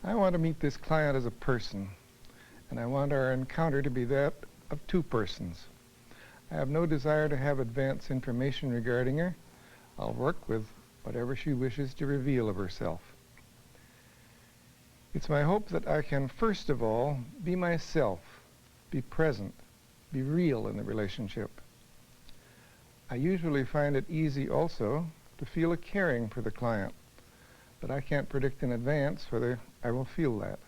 I want to meet this client as a person, and I want our encounter to be that of two persons. I have no desire to have advance information regarding her. I'll work with whatever she wishes to reveal of herself. It's my hope that I can, first of all, be myself, be present, be real in the relationship. I usually find it easy also to feel a caring for the client, but I can't predict in advance whether I will feel that.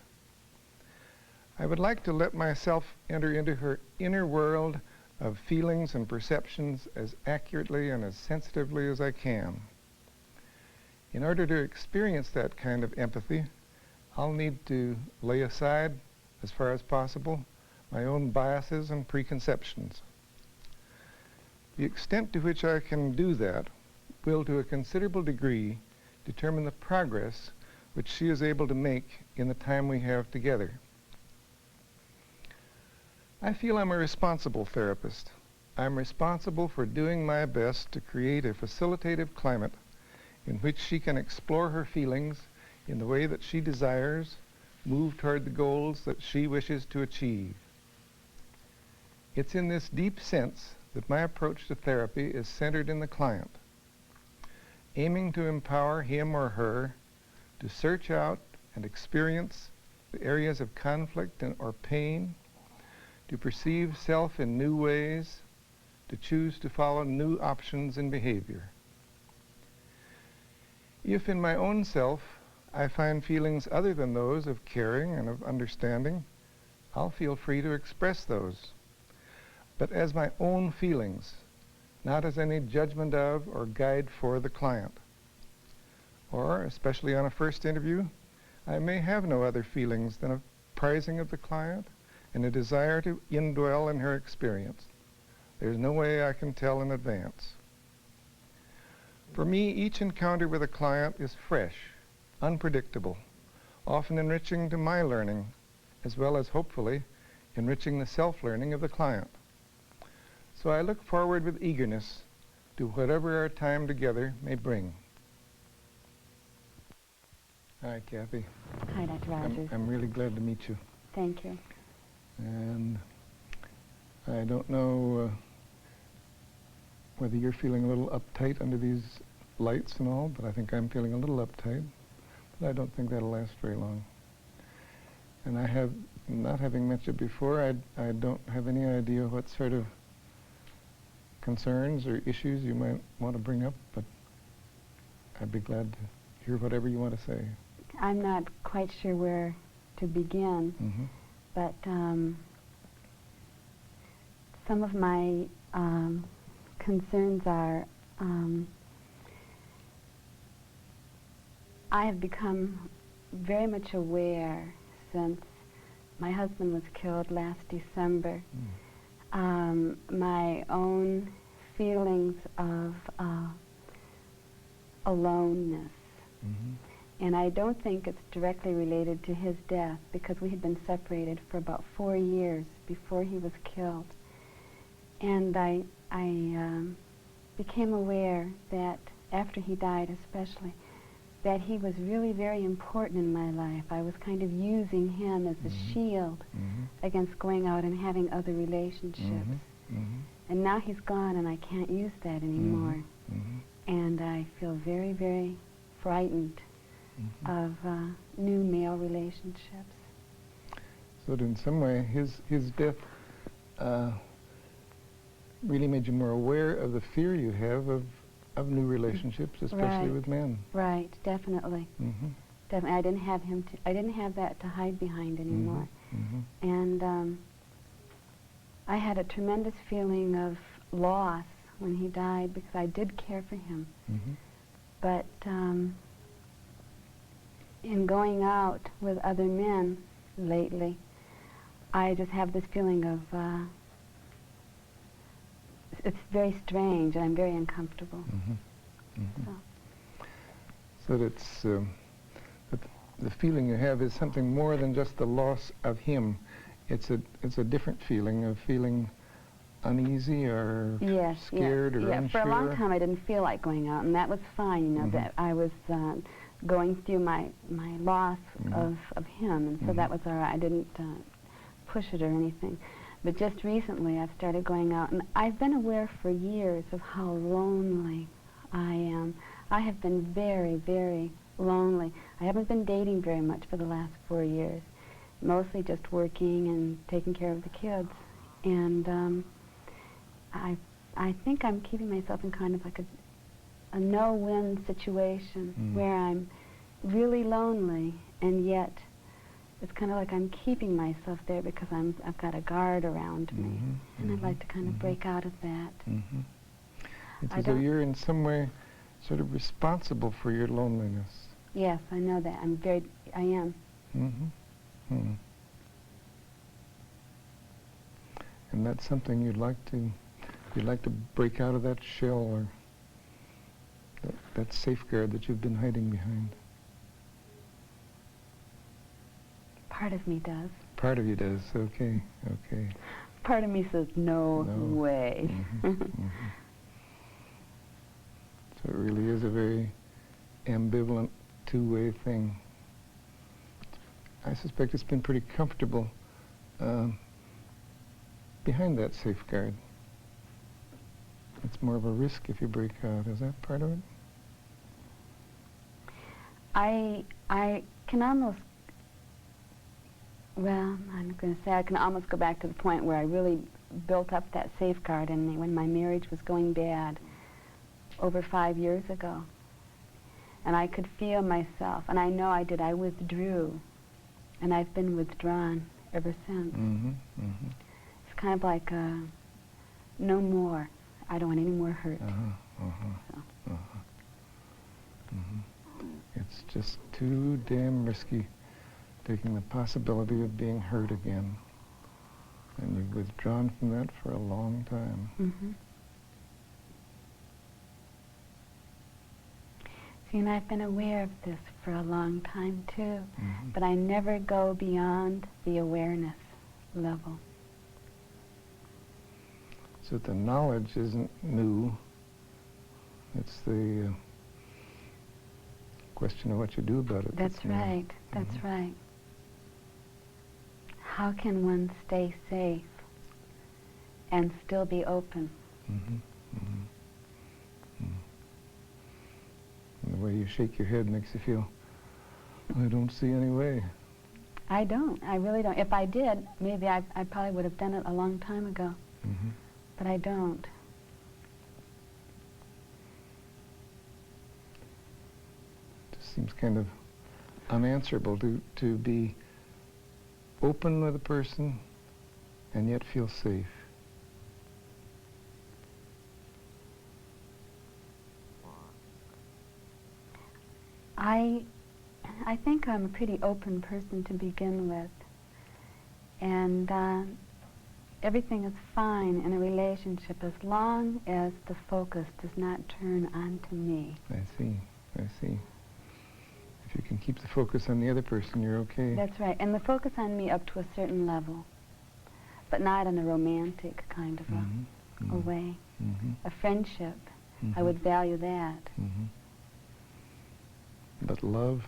I would like to let myself enter into her inner world of feelings and perceptions as accurately and as sensitively as I can. In order to experience that kind of empathy, I'll need to lay aside, as far as possible, my own biases and preconceptions. The extent to which I can do that will, to a considerable degree, determine the progress which she is able to make in the time we have together. I feel I'm a responsible therapist. I'm responsible for doing my best to create a facilitative climate in which she can explore her feelings in the way that she desires, move toward the goals that she wishes to achieve. It's in this deep sense that my approach to therapy is centered in the client, aiming to empower him or her to search out and experience the areas of conflict or pain, to perceive self in new ways, to choose to follow new options in behavior. If in my own self I find feelings other than those of caring and of understanding, I'll feel free to express those, but as my own feelings, not as any judgment of or guide for the client. Or, especially on a first interview, I may have no other feelings than a prizing of the client and a desire to indwell in her experience. There's no way I can tell in advance. For me, each encounter with a client is fresh, unpredictable, often enriching to my learning, as well as, hopefully, enriching the self-learning of the client. So I look forward with eagerness to whatever our time together may bring. Hi, Kathy. Hi, Dr. Rogers. I'm really glad to meet you. Thank you. And I don't know whether you're feeling a little uptight under these lights and all, but I think I'm feeling a little uptight. But I don't think that'll last very long. And I have, not having met you before, I don't have any idea what sort of concerns or issues you might want to bring up, but I'd be glad to hear whatever you want to say. I'm not quite sure where to begin, but some of my concerns are I have become very much aware since my husband was killed last December. My own feelings of aloneness. And I don't think it's directly related to his death, because we had been separated for about 4 years before he was killed. And I became aware that after he died especially, that he was really very important in my life. I was kind of using him as a shield against going out and having other relationships. And now he's gone and I can't use that anymore. And I feel very, very frightened of new male relationships. So in some way, his death really made you more aware of the fear you have of new relationships, especially with men. Right, definitely. Definitely, I didn't have that to hide behind anymore. And I had a tremendous feeling of loss when he died, because I did care for him. But in going out with other men lately, I just have this feeling of, it's very strange, and I'm very uncomfortable. So that's, the feeling you have is something more than just the loss of him. It's a different feeling of feeling uneasy or scared or unsure. For a long time I didn't feel like going out, and that was fine, you know, that I was going through my loss of him, and so that was all right. I didn't push it or anything. But just recently I've started going out, and I've been aware for years of how lonely I am. I have been very, very lonely. I haven't been dating very much for the last 4 years, mostly just working and taking care of the kids. And I think I'm keeping myself in kind of like a no-win situation where I'm really lonely, and yet it's kind of like I'm keeping myself there because I've got a guard around me, and I'd like to kind of break out of that. It's as though you're in some way sort of responsible for your loneliness. Yes, I know that. I am. And that's something you'd like to break out of that shell, or that safeguard that you've been hiding behind. Part of me does. Part of you does. Okay. Part of me says, no way. So it really is a very ambivalent, two-way thing. I suspect it's been pretty comfortable behind that safeguard. It's more of a risk if you break out. Is that part of it? I can almost, well, I'm going to say I can almost go back to the point where I really built up that safeguard in me when my marriage was going bad over 5 years ago. And I could feel myself, and I know I did, I withdrew, and I've been withdrawn ever since. It's kind of like, no more. I don't want any more hurt. It's just too damn risky, taking the possibility of being hurt again. And you've withdrawn from that for a long time. See, and I've been aware of this for a long time too, but I never go beyond the awareness level. So the knowledge isn't new. It's the question of what you do about it. That's right. That's right. How can one stay safe and still be open? And the way you shake your head makes you feel, I don't see any way. I don't. I really don't. If I did, maybe I probably would have done it a long time ago. But I don't. It just seems kind of unanswerable to be open with a person and yet feel safe. I think I'm a pretty open person to begin with, and everything is fine in a relationship as long as the focus does not turn onto me. I see. If you can keep the focus on the other person, you're okay. That's right, and the focus on me up to a certain level, but not in a romantic kind of a way. A friendship, I would value that. But love,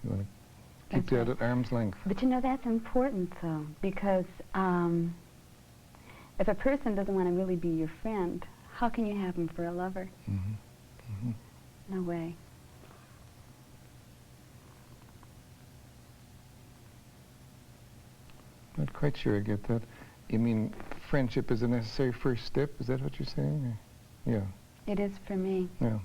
you want to keep that at arm's length. But you know, that's important though, because if a person doesn't want to really be your friend, how can you have him for a lover? No way. Not quite sure I get that. You mean friendship is a necessary first step? Is that what you're saying? Yeah. It is for me. Yeah.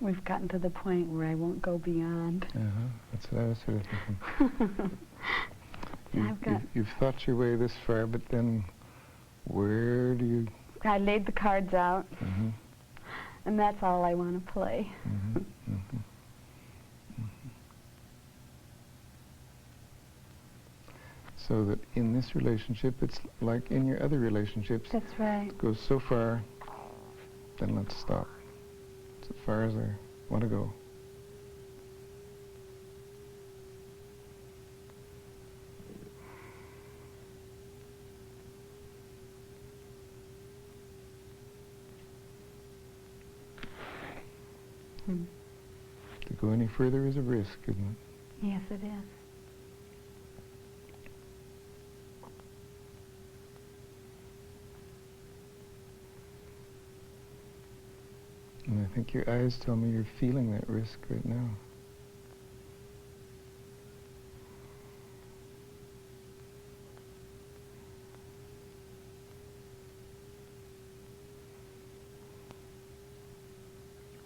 We've gotten to the point where I won't go beyond. That's what I was sort of thinking. You've thought your way this far, but then where do you... I laid the cards out, and that's all I want to play. So that in this relationship, it's like in your other relationships. That's right. It goes so far, then let's stop. It's as far as I want to go. To go any further is a risk, isn't it? Yes, it is. And I think your eyes tell me you're feeling that risk right now.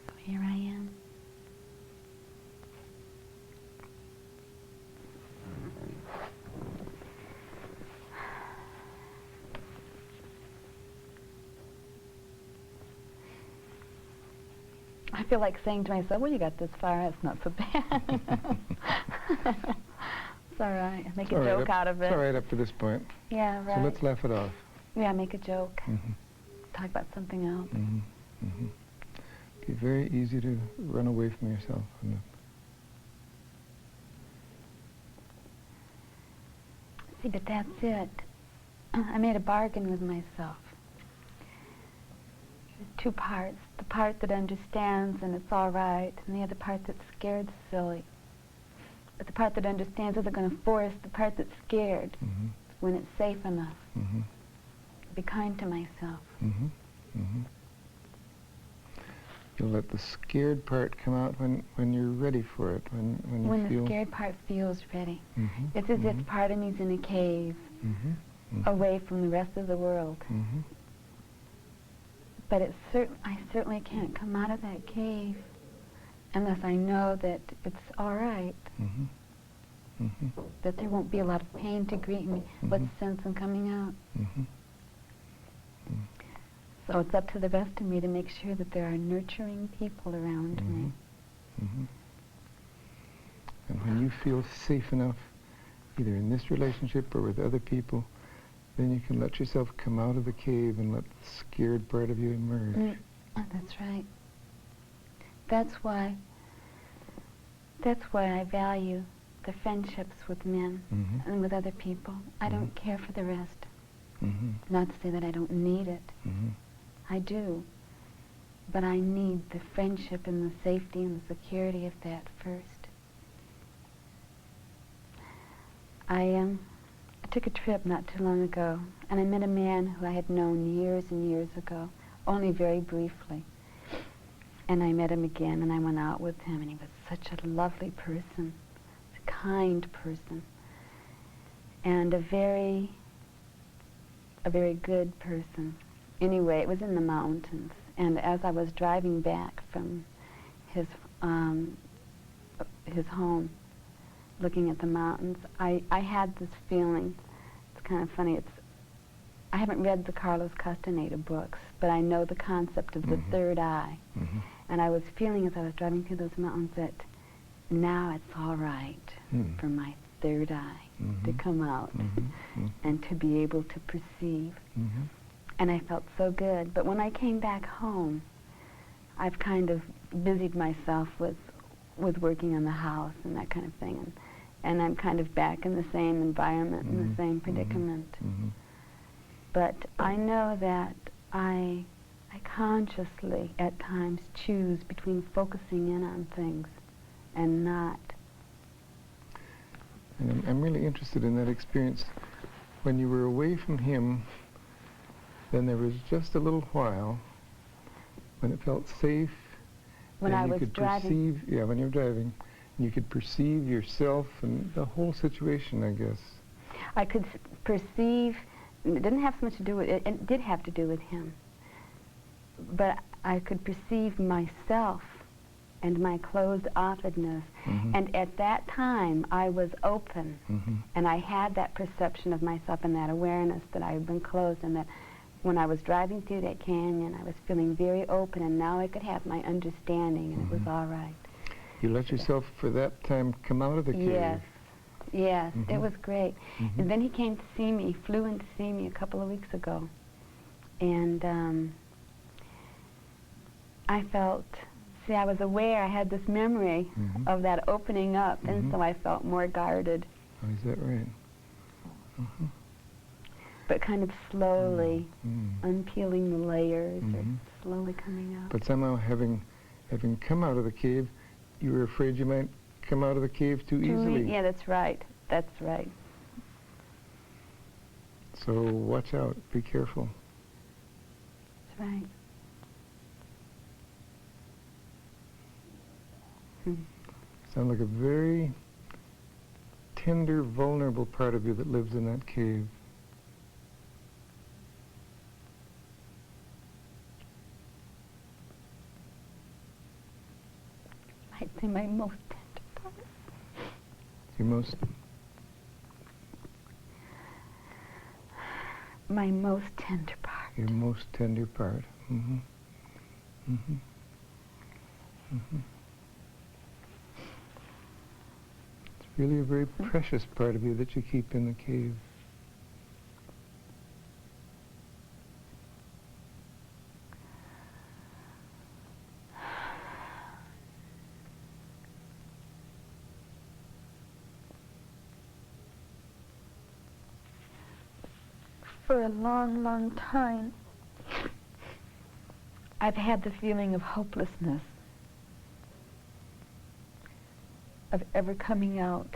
So here I am. I feel like saying to myself, well, you got this far, it's not so bad. It's all right. Make a joke out of it. It's all right up to this point. Yeah, right. So let's laugh it off. Yeah, make a joke. Talk about something else. It'd be very easy to run away from yourself. See, but that's it. I made a bargain with myself. There's two parts. The part that understands and it's all right, and the other part that's scared silly. But the part that understands isn't going to force the part that's scared when it's safe enough. Be kind to myself. You'll let the scared part come out when you're ready for it, when you feel... the scared part feels ready. It's as if part of me's in a cave, away from the rest of the world. But I certainly can't come out of that cave unless I know that it's all right, that there won't be a lot of pain to greet me. What's the sense in coming out? So it's up to the rest of me to make sure that there are nurturing people around me. And when you feel safe enough, either in this relationship or with other people, then you can let yourself come out of the cave and let the scared part of you emerge. That's right. That's why I value the friendships with men and with other people. I don't care for the rest. Not to say that I don't need it. I do. But I need the friendship and the safety and the security of that first. I took a trip not too long ago, and I met a man who I had known years and years ago, only very briefly. And I met him again, and I went out with him, and he was such a lovely person, a kind person, and a very good person. Anyway, it was in the mountains, and as I was driving back from his home, looking at the mountains, I had this feeling. It's kind of funny. I haven't read the Carlos Castaneda books, but I know the concept of the third eye. And I was feeling as I was driving through those mountains that now it's all right for my third eye to come out and to be able to perceive. And I felt so good. But when I came back home, I've kind of busied myself with working on the house and that kind of thing. And I'm kind of back in the same environment, in the same predicament. But I know that I consciously, at times, choose between focusing in on things and not. And I'm really interested in that experience. When you were away from him, then there was just a little while when it felt safe. When I was driving. Yeah, when you were driving. And you could perceive yourself and the whole situation, I guess. I could perceive, it didn't have so much to do with it, it did have to do with him. But I could perceive myself and my closed-offedness. And at that time, I was open, and I had that perception of myself and that awareness that I had been closed, and that when I was driving through that canyon, I was feeling very open, and now I could have my understanding, and it was all right. You let yourself, for that time, come out of the cave. Yes, yes, it was great. And then he came to see me, flew in to see me a couple of weeks ago, and I felt, see, I was aware, I had this memory of that opening up, and so I felt more guarded. Oh, is that right? But kind of slowly unpeeling the layers, or slowly coming out. But somehow, having come out of the cave, you were afraid you might come out of the cave too easily. Yeah, that's right. That's right. So watch out. Be careful. That's right. Sounds like a very tender, vulnerable part of you that lives in that cave. I'd say my most tender part. Your most... My most tender part. Your most tender part. It's really a very precious part of you that you keep in the cave. For a long, long time, I've had the feeling of hopelessness, of ever coming out.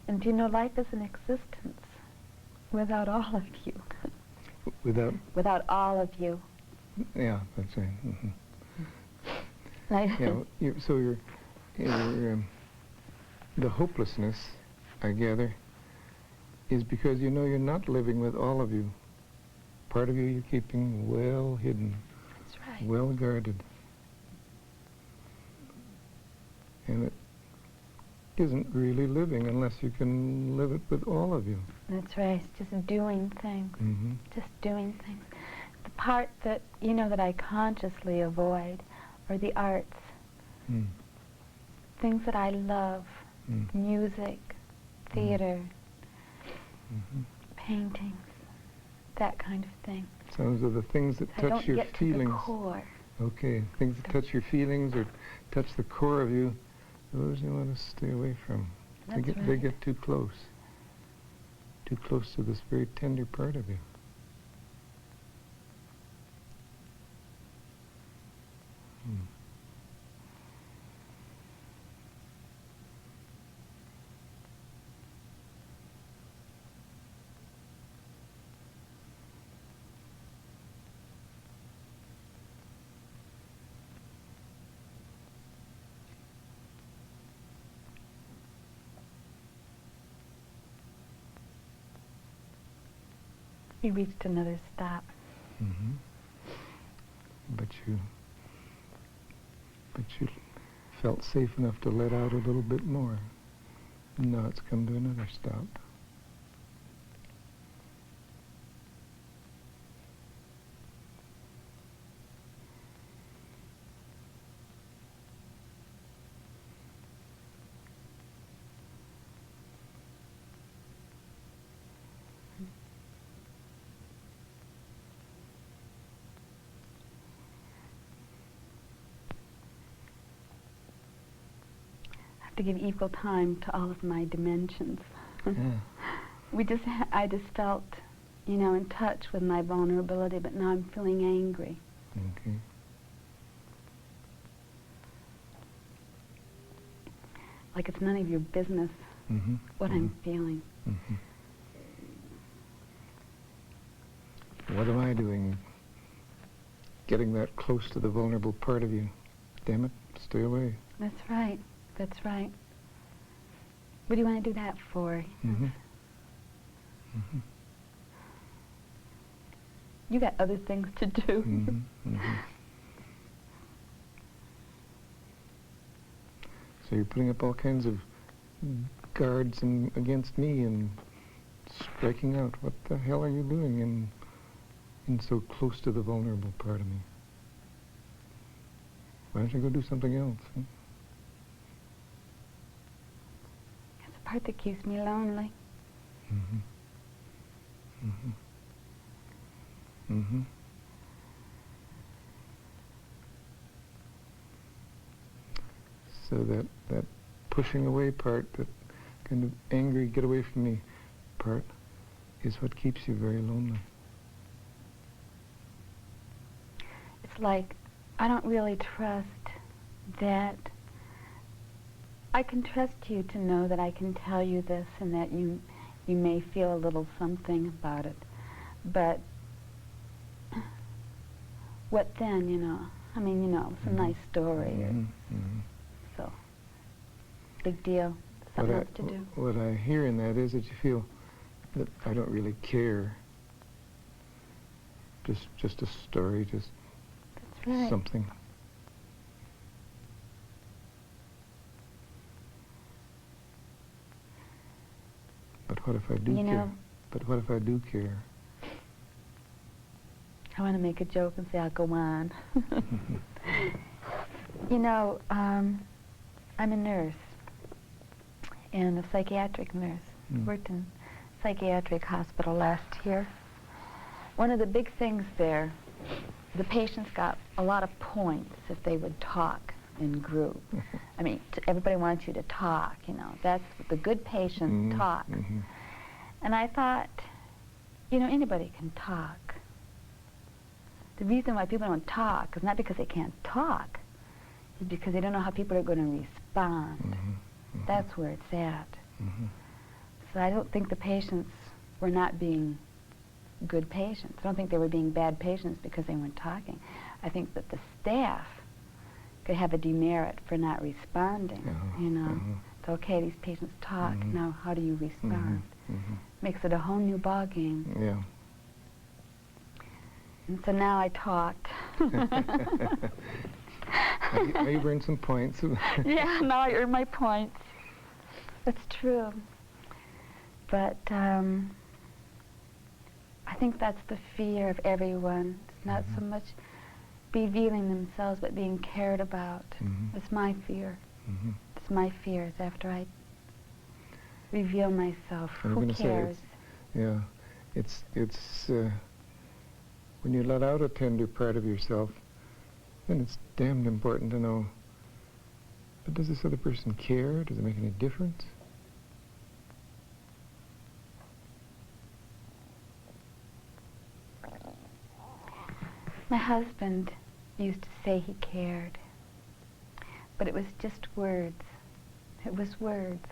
And you know, life is an existence without all of you. Without? Without all of you. Yeah, that's right. So you're the hopelessness, I gather, is because you know you're not living with all of you. Part of you you're keeping well hidden. That's right. Well guarded. And it isn't really living unless you can live it with all of you. That's right. It's just doing things. Just doing things. The part that, you know, that I consciously avoid are the arts. Things that I love. Music, theater, paintings, that kind of thing. So those are the things that I touch your don't get feelings. to the core. Okay, things that touch your feelings or touch the core of you, those you want to stay away from. They get too close. Too close to this very tender part of you. We reached another stop. But you felt safe enough to let out a little bit more. And now it's come to another stop. To give equal time to all of my dimensions. Yeah. I just felt, you know, in touch with my vulnerability, but now I'm feeling angry. Okay. Like it's none of your business what I'm feeling. What am I doing? Getting that close to the vulnerable part of you. Damn it, stay away. That's right. That's right. What do you want to do that for? You got other things to do. So you're putting up all kinds of guards against me and striking out. What the hell are you doing in so close to the vulnerable part of me? Why don't you go do something else? Huh? It's the part that keeps me lonely. Mm-hmm. Mm-hmm. Mm-hmm. So that pushing away part, that kind of angry, get away from me part, is what keeps you very lonely. It's like I don't really trust that I can trust you to know that I can tell you this and that you may feel a little something about it. But what then, you know? I mean, you know, it's a nice story. So, big deal. Something else to do. What I hear in that is that you feel that I don't really care. Just a story, just That's right. something. But what if I do You care? know, But what if I do care? I want to make a joke and say I'll go on. You know, I'm a nurse, and a psychiatric nurse. Worked in psychiatric hospital last year. One of the big things there, the patients got a lot of points if they would talk in group. I mean, everybody wants you to talk, you know. That's what the good patients talk. And I thought, you know, anybody can talk. The reason why people don't talk is not because they can't talk, it's because they don't know how people are going to respond. That's where it's at. So I don't think the patients were not being good patients. I don't think they were being bad patients because they weren't talking. I think that the staff could have a demerit for not responding, you know. It's okay, these patients talk, now how do you respond? Makes it a whole new ball game. Yeah. And so now I talked. I've earned some points. Yeah, now I earn my points. That's true. But I think that's the fear of everyone. It's not so much revealing themselves, but being cared about. It's my fear. It's my fears after I reveal myself. Who cares? Yeah, it's when you let out a tender part of yourself, then it's damned important to know, but does this other person care? Does it make any difference? My husband used to say he cared, but it was just words. It was words.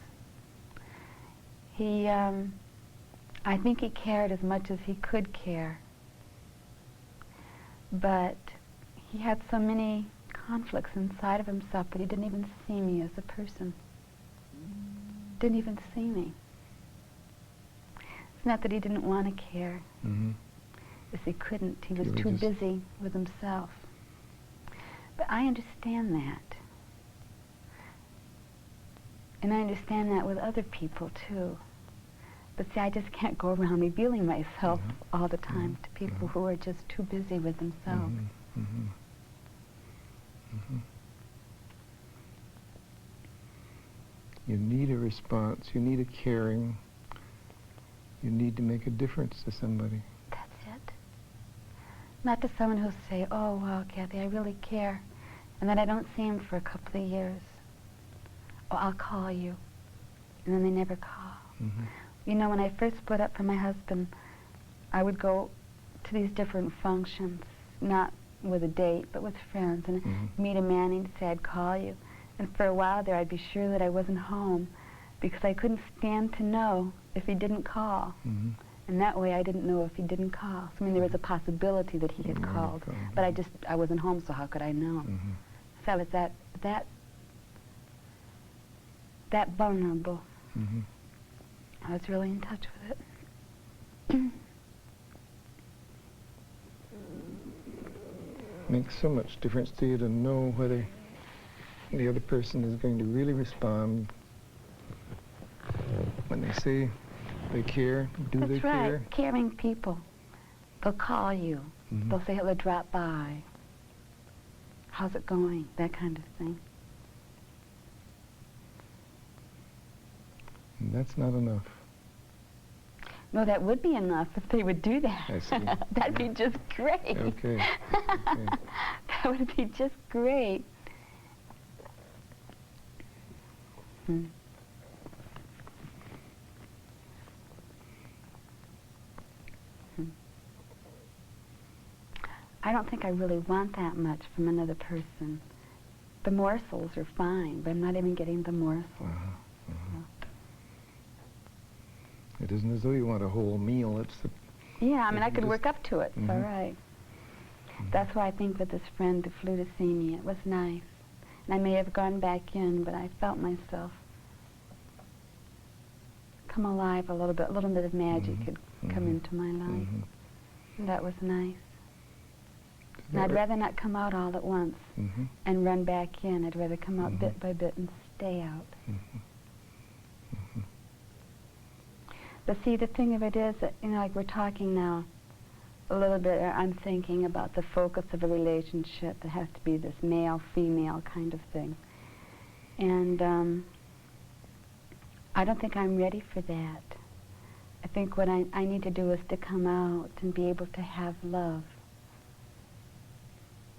He, I think he cared as much as he could care, but he had so many conflicts inside of himself that he didn't even see me as a person. Didn't even see me. It's not that he didn't want to care. As he couldn't. He was too busy with himself. But I understand that. And I understand that with other people, too. But see, I just can't go around revealing myself all the time to people who are just too busy with themselves. You need a response. You need a caring. You need to make a difference to somebody. Not to someone who'll say, oh, wow, Kathy, I really care. And then I don't see him for a couple of years. Oh, I'll call you. And then they never call. You know, when I first split up from my husband, I would go to these different functions, not with a date, but with friends, and meet a man and he'd say, I'd call you. And for a while there, I'd be sure that I wasn't home because I couldn't stand to know if he didn't call. And that way I didn't know if he didn't call. So, I mean, there was a possibility that he had called, but I wasn't home, so how could I know? So I was that vulnerable. I was really in touch with it. Makes so much difference to you to know whether the other person is going to really respond when they say they care. Do they That's right. care? Caring people. They'll call you. Mhm. They'll say they'll drop by. How's it going? That kind of thing. And that's not enough. No, that would be enough if they would do that. I see. That'd be just great. Okay. That would be just great. Hmm. I don't think I really want that much from another person. The morsels are fine, but I'm not even getting the morsels. It isn't as though you want a whole meal. It's the Yeah, I mean, I could just- work up to it. It's all Mhm. right. That's why I think with this friend who flew to see me, it was nice. And I may have gone back in, but I felt myself come alive a little bit of magic Mhm. had come Mhm. into my life. Mhm. And that was nice. Is And that I'd right? rather not come out all at once Mhm. and run back in. I'd rather come out Mhm. bit by bit and stay out. Mhm. Mhm. But see, the thing of it is that, like we're talking now a little bit, I'm thinking about the focus of a relationship that has to be this male-female kind of thing. And I don't think I'm ready for that. I think what I need to do is to come out and be able to have love.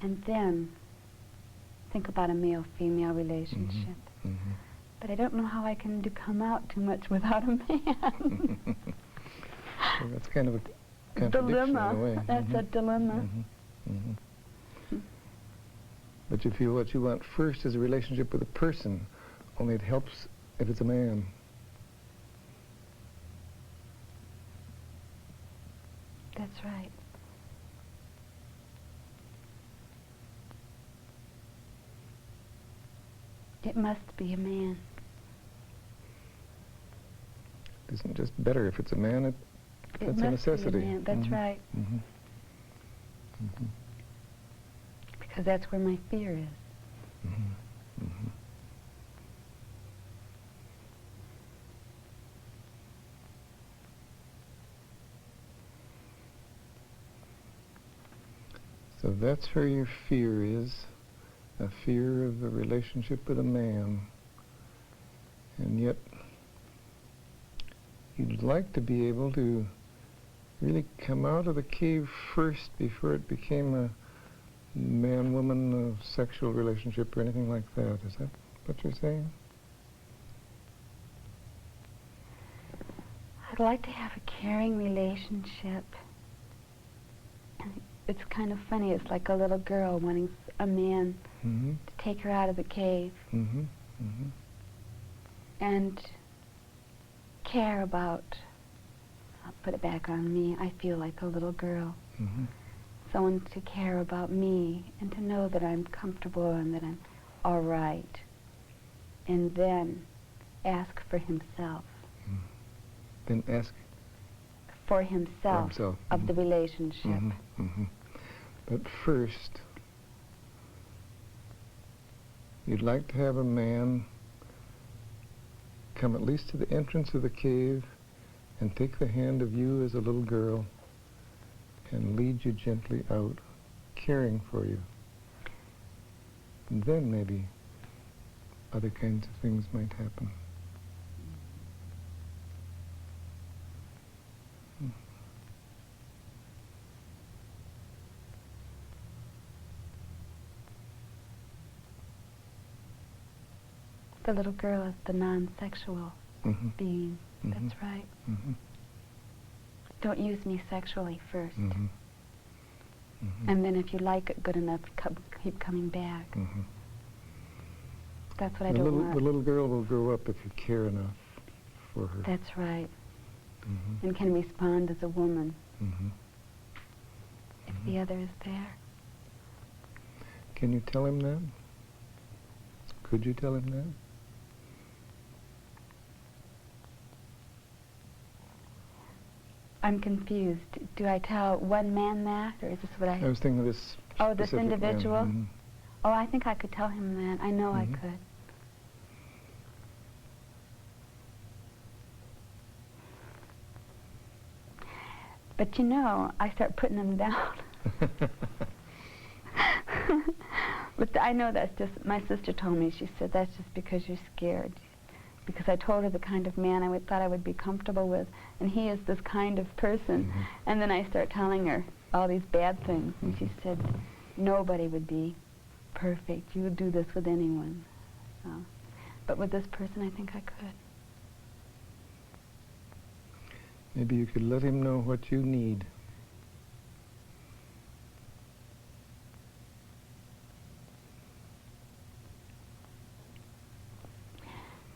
And then think about a male-female relationship. Mhm. But I don't know how I can come out too much without a man. So that's kind of a contradiction in a way. Dilemma. That's a dilemma. Mhm. Mhm. But you feel what you want first is a relationship with a person, only it helps if it's a man. That's right. It must be a man. It isn't just better if it's a man, It that's must a necessity. be a man. That's Mhm. right. Mhm. Mhm. Because that's where my fear is. Mhm. Mhm. So that's where your fear is, a fear of a relationship with a man. And yet, you'd like to be able to really come out of the cave first before it became a man-woman sexual relationship or anything like that. Is that what you're saying? I'd like to have a caring relationship. And it's kind of funny. It's like a little girl wanting a man Mm-hmm. to take her out of the cave Mm-hmm. Mm-hmm. and care about. I'll put it back on me. I feel like a little girl. Mm-hmm. Someone to care about me and to know that I'm comfortable and that I'm all right. And then ask for himself. Then ask For himself, himself. of the relationship. Mm-hmm. Mm-hmm. But first, you'd like to have a man come at least to the entrance of the cave and take the hand of you as a little girl and lead you gently out, caring for you. And then maybe other kinds of things might happen. The little girl is the non-sexual Mm-hmm. being. Mhm. That's right. Mm-hmm. Don't use me sexually first. Mm-hmm. Mm-hmm. And then if you like it good enough, keep coming back. Mm-hmm. That's what I The don't little, want. the little girl will grow up if you care enough for her. That's right. Mm-hmm. And can respond as a woman Mm-hmm. if the other is there. Can you tell him that? Could you tell him that? I'm confused. Do I tell one man that, or is this what I was thinking of this Oh, this specific man. individual? Mhm. Oh, I think I could tell him that. I know I Mhm. could. But you know, I start putting him down. But I know that's just, my sister told me, she said, that's just because you're scared. Because I told her the kind of man thought I would be comfortable with, and he is this kind of person. Mhm. And then I start telling her all these bad things, and she said, nobody would be perfect. You would do this with anyone. So, but with this person, I think I could. Maybe you could let him know what you need.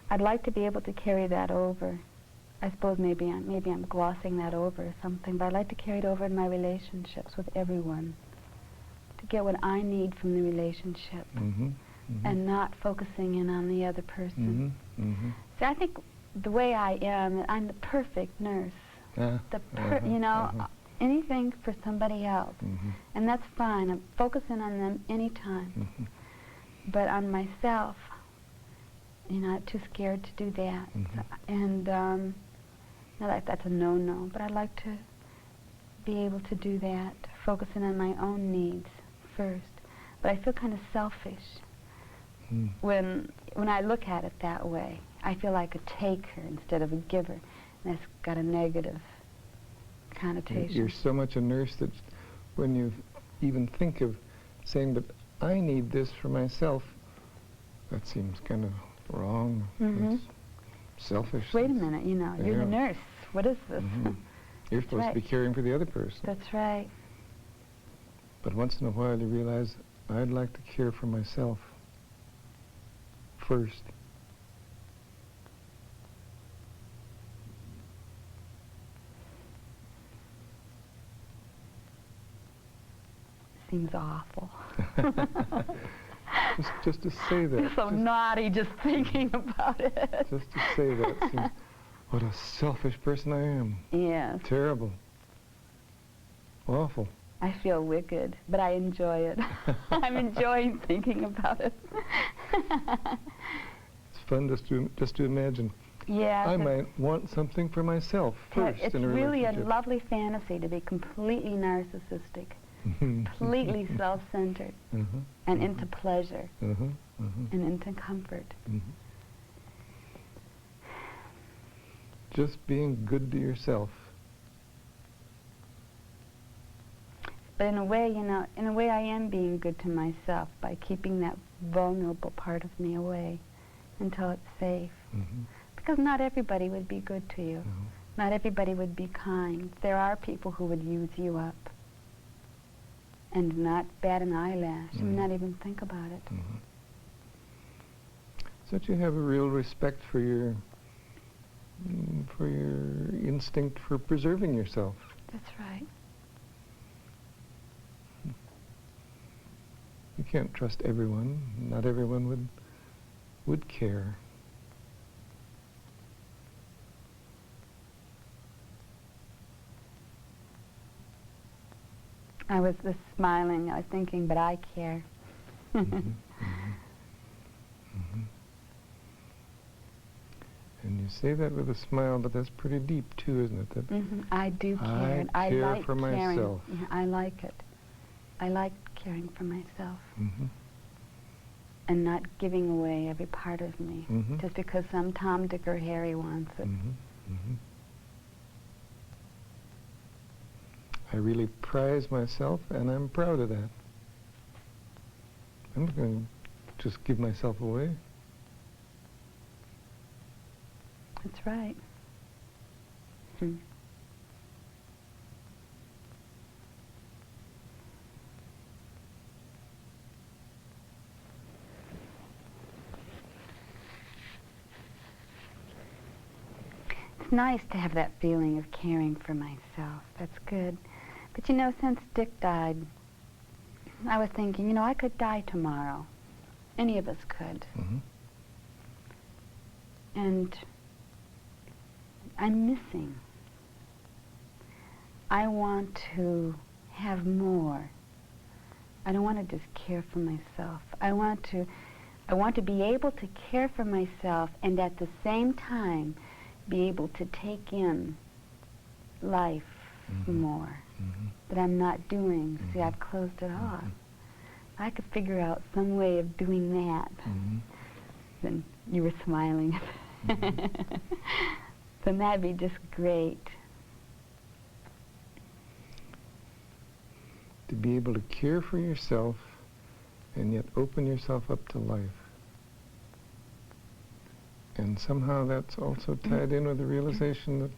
I'd like to be able to carry that over. I suppose maybe I'm glossing that over or something, but I'd like to carry it over in my relationships with everyone. To get what I need from the relationship, Mhm. Mhm. and not focusing in on the other person. Mhm. Mhm. See, I think the way I am, I'm the perfect nurse. Ah, You know, anything for somebody else. Mhm. And that's fine. I'm focusing on them anytime. Mhm. But on myself, you know, I'm too scared to do that. Mhm. And that's a no-no. But I'd like to be able to do that, focusing on my own needs first. But I feel kind of selfish Mm. when I look at it that way. I feel like a taker instead of a giver. And that's got a negative connotation. You're so much a nurse that when you even think of saying, but I need this for myself, that seems kind of wrong. Mhm. That's selfish. Wait a minute, you know, you're the Yeah. nurse. What is this? Mhm. You're That's supposed to be right. caring for the other person. That's right. But once in a while you realize, I'd like to care for myself first. Seems awful. just to say that. You're so naughty just thinking about it. Just to say that seems, what a selfish person I am. Yes. Terrible. Awful. I feel wicked, but I enjoy it. I'm enjoying thinking about it. It's fun just to imagine. Yeah. I might want something for myself first It's in a really a relationship. lovely fantasy to be completely narcissistic, completely self-centered, Uh-huh. and into pleasure, Uh-huh. Uh-huh. and into comfort. Mhm. Just being good to yourself. But in a way, you know, I am being good to myself by keeping that vulnerable part of me away until it's safe. Mhm. Because not everybody would be good to you. No. Not everybody would be kind. There are people who would use you up and not bat an eyelash, and not even think about it. Mhm. So that you have a real respect for your instinct for preserving yourself. That's right. You can't trust everyone. Not everyone would care. I was just smiling. I was thinking, but I care. Mhm. Mhm. Mhm. And you say that with a smile, but that's pretty deep too, isn't it? That I do care. I and I care like for caring. myself. Yeah, I like it. I like caring for myself Mhm. and not giving away every part of me Mhm. just because some Tom, Dick, or Harry wants it. Mhm. Mhm. I really prize myself, and I'm proud of that. I'm not going to just give myself away. That's right. Hmm. It's nice to have that feeling of caring for myself. That's good. But you know, since Dick died, I was thinking, you know, I could die tomorrow. Any of us could. Mhm. And I'm missing. I want to have more I don't want to just care for myself. I want to be able to care for myself and at the same time be able to take in life more. That I'm not doing. See, I've closed it off. I could figure out some way of doing that. Then you were smiling. Then that'd be just great. To be able to care for yourself and yet open yourself up to life. And somehow that's also tied in with the realization that,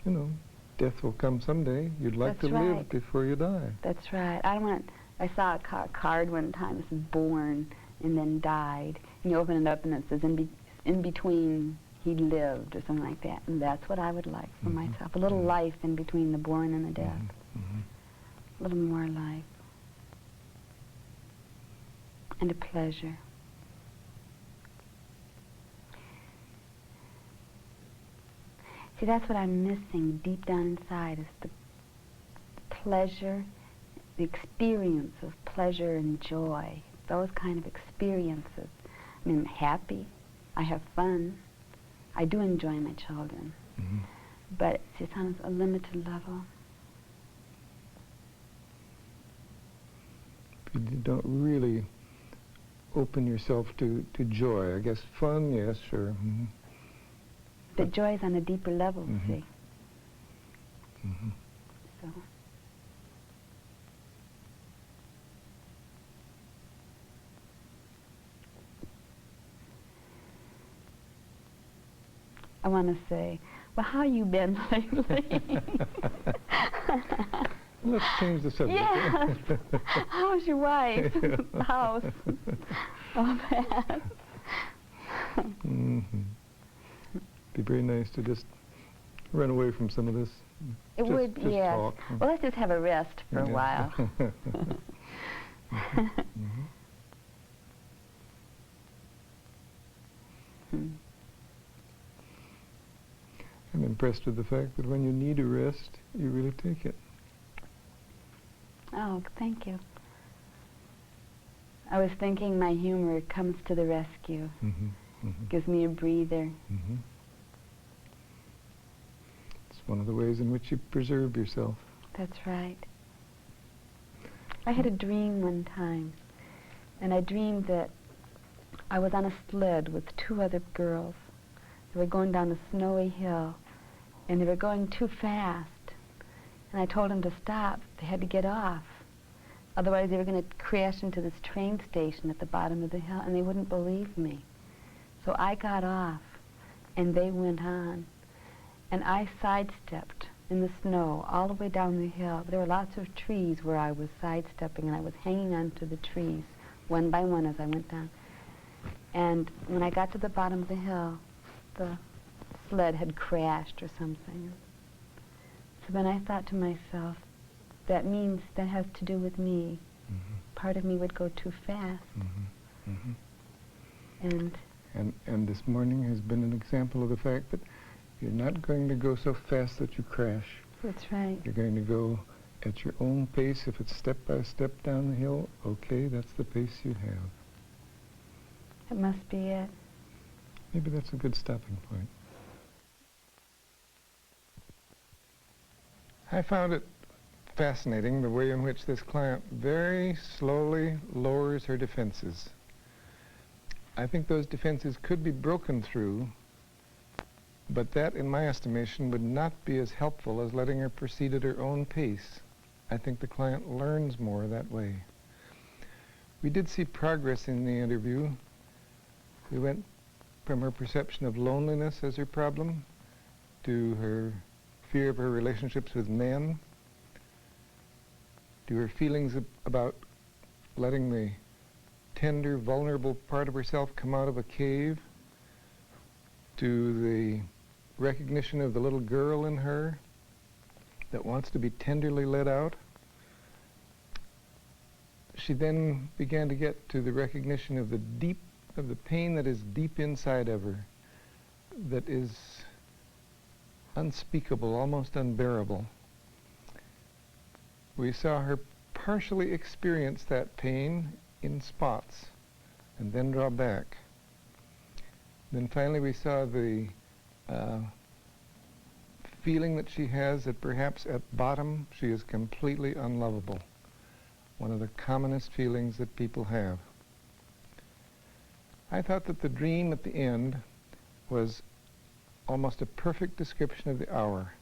you know, death will come someday. You'd like That's to right. live before you die. That's right. I saw a card one time that says born and then died. And you open it up and it says in between he lived or something like that. And that's what I would like for myself. A little life in between the born and the death. A little more life. And a pleasure. See, that's what I'm missing deep down inside is the pleasure, the experience of pleasure and joy, those kind of experiences. I mean, I'm happy, I have fun, I do enjoy my children, but it's on a limited level. You don't really open yourself to joy. I guess fun, yes, sure. The joy is on a deeper level, see. So. I want to say, well, how you been lately? Let's change the subject. Yes. How's your wife? The house? All that. Be very nice to just run away from some of this. It would, just yes. talk. Well, let's just have a rest for a while. I'm impressed with the fact that when you need a rest, you really take it. Oh, thank you. I was thinking my humor comes to the rescue. Gives me a breather. It's one of the ways in which you preserve yourself. That's right. I had a dream one time, and I dreamed that I was on a sled with two other girls. They were going down a snowy hill, and they were going too fast. And I told them to stop. They had to get off. Otherwise, they were going to crash into this train station at the bottom of the hill, and they wouldn't believe me. So I got off, and they went on. And I sidestepped in the snow all the way down the hill. There were lots of trees where I was sidestepping, and I was hanging onto the trees one by one as I went down. And when I got to the bottom of the hill, the sled had crashed or something. So then I thought to myself, that means that has to do with me. Part of me would go too fast. And this morning has been an example of the fact that you're not going to go so fast that you crash. That's right. You're going to go at your own pace. If it's step by step down the hill, okay, that's the pace you have. That must be it. Maybe that's a good stopping point. I found it fascinating the way in which this client very slowly lowers her defenses. I think those defenses could be broken through, but that, in my estimation, would not be as helpful as letting her proceed at her own pace. I think the client learns more that way. We did see progress in the interview. We went from her perception of loneliness as her problem to her fear of her relationships with men, to her feelings about letting the tender, vulnerable part of herself come out of a cave, to the recognition of the little girl in her that wants to be tenderly let out. She then began to get to the recognition of the pain that is deep inside of her, that is unspeakable, almost unbearable. We saw her partially experience that pain in spots and then draw back. Then finally we saw the feeling that she has that perhaps at bottom she is completely unlovable. One of the commonest feelings that people have. I thought that the dream at the end was almost a perfect description of the hour.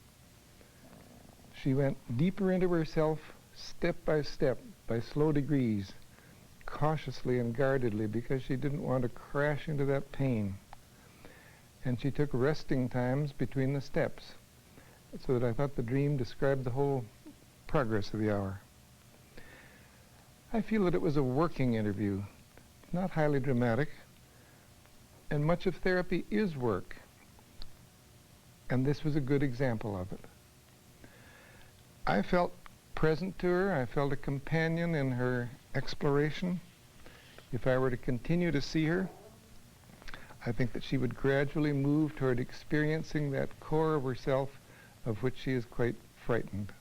She went deeper into herself, step by step, by slow degrees, cautiously and guardedly, because she didn't want to crash into that pain. And she took resting times between the steps, so that I thought the dream described the whole progress of the hour. I feel that it was a working interview, not highly dramatic, and much of therapy is work, and this was a good example of it. I felt present to her. I felt a companion in her exploration. If I were to continue to see her, I think that she would gradually move toward experiencing that core of herself of which she is quite frightened.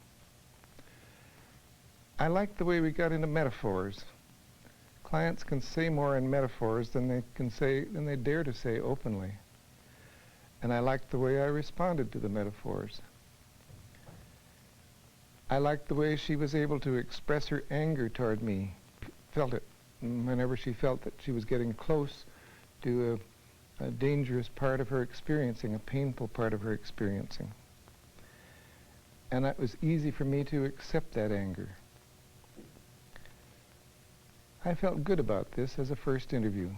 I like the way we got into metaphors. Clients can say more in metaphors than they dare to say openly. And I liked the way I responded to the metaphors. I liked the way she was able to express her anger toward me. Felt it whenever she felt that she was getting close to a dangerous part of her experiencing, a painful part of her experiencing. And it was easy for me to accept that anger. I felt good about this as a first interview.